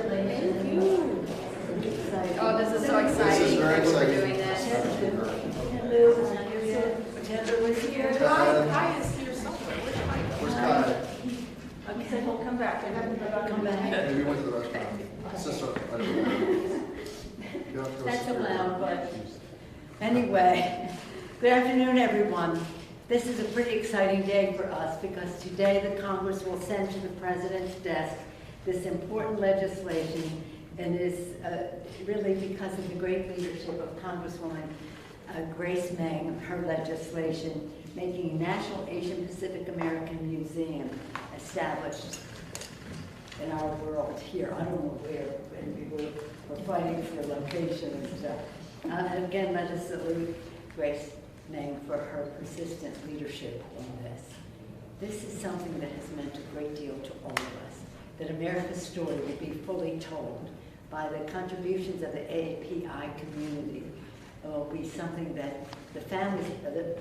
Congratulations. Thank you. Oh, this is so exciting. This is very exciting. We're doing this. Lieu is not here yet. Lieu is here. Kai is here somewhere. Where's Kai? Okay, so he'll come back. Come back. Maybe we went to the restaurant. Sister, I don't know. You have to go That's see her. allowed, but anyway, good afternoon, everyone. This is a pretty exciting day for us because today the Congress will send to the President's desk this important legislation, and is really because of the great leadership of Congresswoman Grace Meng, her legislation making a National Asian Pacific American Museum established in our world here. I don't know where, and we're fighting for a location and stuff. And again, let us salute Grace Meng for her persistent leadership on this. This is something that has meant a great deal to all of us, that America's story will be fully told by the contributions of the AAPI community. It will be something that the families,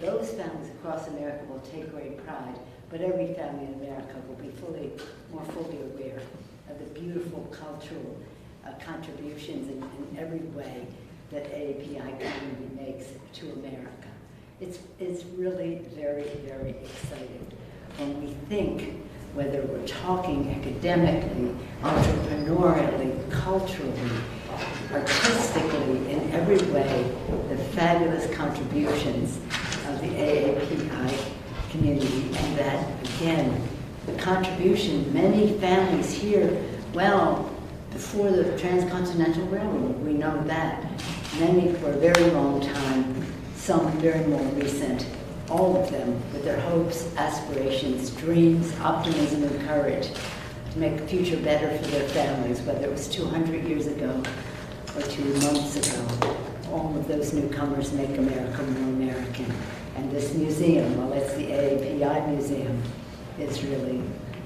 those families across America will take great pride, but every family in America will be more fully aware of the beautiful cultural contributions in every way that AAPI community makes to America. It's really very, very exciting when we think, whether we're talking academically, entrepreneurially, culturally, artistically, in every way, the fabulous contributions of the AAPI community, and that, again, the contribution, many families here, well, before the Transcontinental Railroad, we know that. Many for a very long time, some very more recent, all of them with their hopes, aspirations, dreams, optimism, and courage to make the future better for their families, whether it was 200 years ago or 2 months ago. All of those newcomers make America more American. And this museum, well, it's the AAPI Museum, is really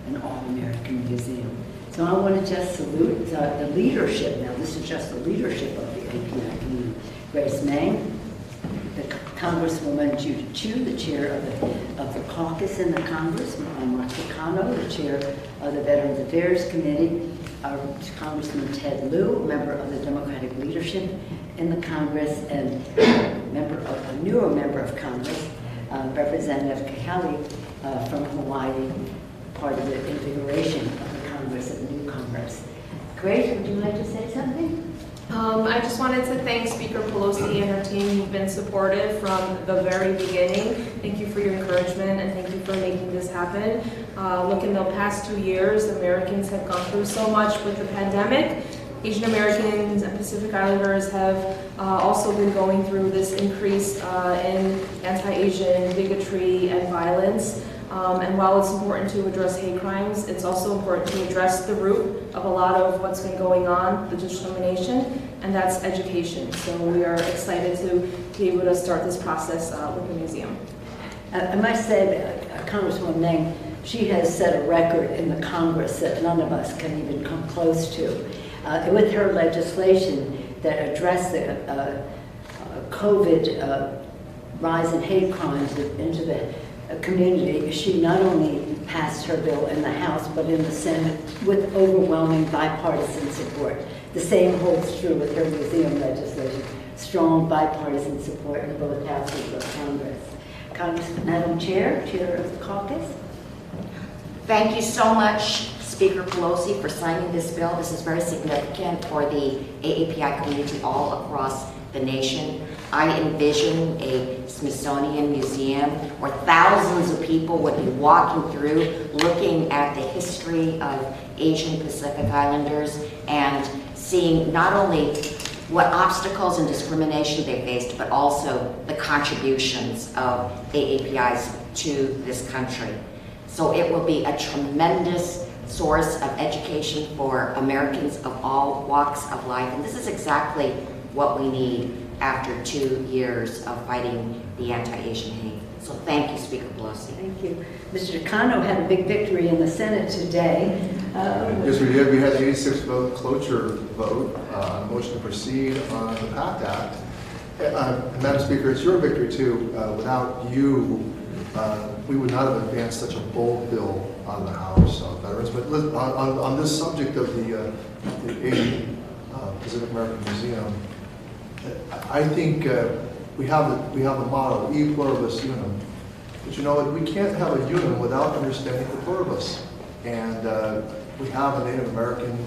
an all-American museum. So I want to just salute the leadership. Now, this is just the leadership of the AAPI community. Grace Meng, the Congresswoman Judy, the chair of the caucus in the Congress, Takano, the chair of the Veterans Affairs Committee, Congressman Ted Lieu, a member of the Democratic leadership in the Congress, and a newer member of Congress, Representative Kahele from Hawaii, part of the invigoration of the Congress of newcomers. Grace, would you like to say something? I just wanted to thank Speaker Pelosi and her team. You've been supportive from the very beginning. Thank you for your encouragement and thank you for making this happen. Look, in the past 2 years, Americans have gone through so much with the pandemic. Asian Americans and Pacific Islanders have also been going through this increase in anti-Asian bigotry and violence. And while it's important to address hate crimes, it's also important to address the root of a lot of what's been going on, the discrimination, and that's education. So we are excited to be able to start this process with the museum. I must say that Congresswoman Meng, she has set a record in the Congress that none of us can even come close to. With her legislation that addressed the COVID rise in hate crimes into the community, she not only passed her bill in the House, but in the Senate with overwhelming bipartisan support. The same holds true with her museum legislation. Strong bipartisan support in both houses of Congress. Madam Chair, Chair of the caucus. Thank you so much, Speaker Pelosi, for signing this bill. This is very significant for the AAPI community all across the nation. I envision a Smithsonian museum where thousands of people would be walking through, looking at the history of Asian Pacific Islanders and seeing not only what obstacles and discrimination they faced, but also the contributions of AAPIs to this country. So it will be a tremendous source of education for Americans of all walks of life. And this is exactly what we need after 2 years of fighting the anti-Asian hate. So thank you, Speaker Pelosi. Thank you. Mr. Takano had a big victory in the Senate today. Yes, we did. We had an 86-vote cloture vote on motion to proceed on the PACT Act. Madam Speaker, it's your victory too. Without you, we would not have advanced such a bold bill on the House of Veterans. But on this subject of the Asian Pacific American Museum, I think we have the motto, E pluribus unum. But you know what, we can't have a unum without understanding the pluribus. And we have a Native American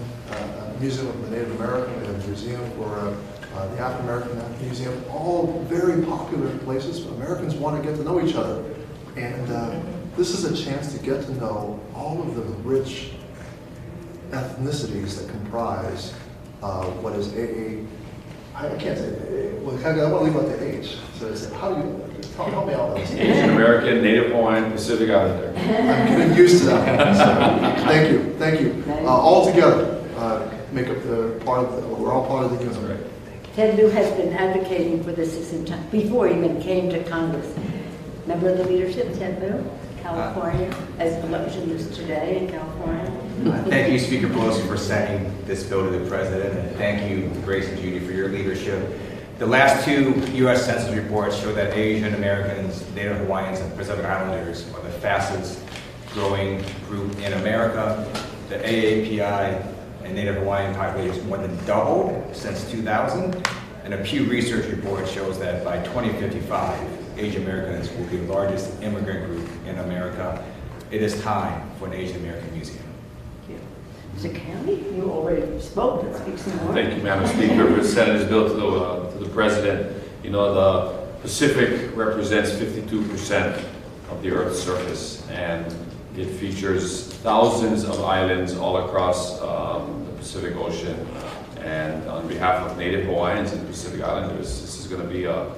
Museum of the Native American, we have a museum for the African American Museum, all very popular places. Americans want to get to know each other. And this is a chance to get to know all of the rich ethnicities that comprise what is I can't say, well, I want to leave out the H. So it's, how do you, help me out with this. Asian American, Native Hawaiian, Pacific Islander. I'm getting used to that. So, thank you. All together make up the part of we're all part of the unit. Right. Ted Lieu has been advocating for this before he even came to Congress. Member of the leadership, Ted Lieu, California, as election is today in California. Thank you, Speaker Pelosi, for sending this bill to the President, and thank you, Grace and Judy, for your leadership. The last two U.S. Census reports show that Asian Americans, Native Hawaiians, and Pacific Islanders are the fastest growing group in America. The AAPI and Native Hawaiian population has more than doubled since 2000, and a Pew Research report shows that by 2055, Asian Americans will be the largest immigrant group in America. It is time for an Asian American museum. Mr. Kahele, you already spoke, but speak some more. Thank you, Madam Speaker. For the Senator's bill to the President, you know, the Pacific represents 52% of the Earth's surface, and it features thousands of islands all across the Pacific Ocean. And on behalf of Native Hawaiians and Pacific Islanders, this is going to be a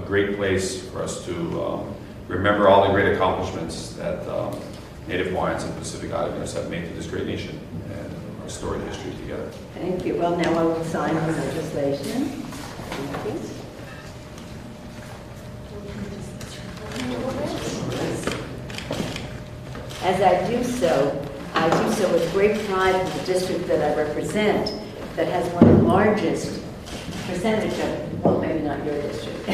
great place for us to remember all the great accomplishments that Native Hawaiians and Pacific Islanders have made to this great nation and our storied history together. Thank you. Well, now I will sign the legislation. Thank you. As I do so with great pride in the district that I represent, that has one of the largest percentage of, well, maybe not your district,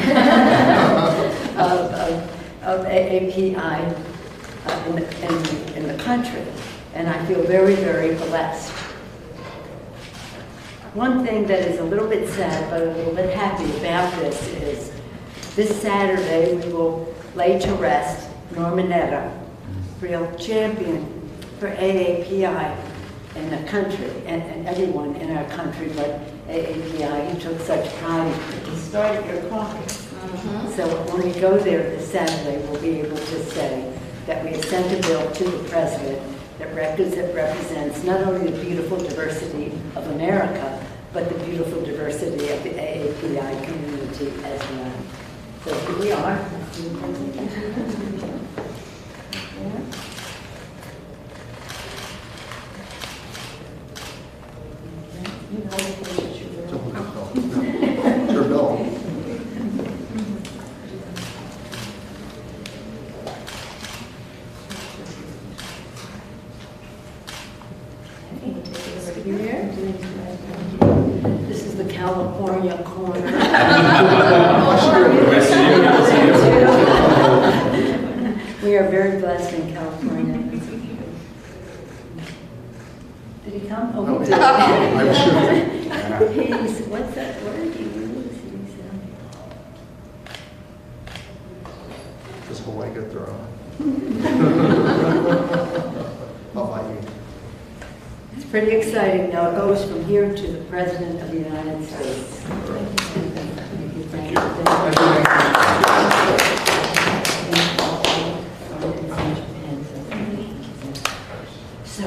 of AAPI in the country. And I feel very, very blessed. One thing that is a little bit sad, but a little bit happy about this Saturday we will lay to rest Norman Etta, real champion for AAPI in the country, and everyone in our country, but AAPI, he took such pride. He started your caucus. So when we go there this Saturday, we'll be able to say that we have sent a bill to the President that represents not only the beautiful diversity of America, but the beautiful diversity of the AAPI community as well. So here we are. Sure, Bill. This is the California corner. We are very blessed in California. Did he come? Oh, he did. I'm sure. He's, what's that word he used? Does Hawaii get thrown? I'll fight you. It's pretty exciting. Now it goes from here to the President of the United States. Thank you. Thank you. So,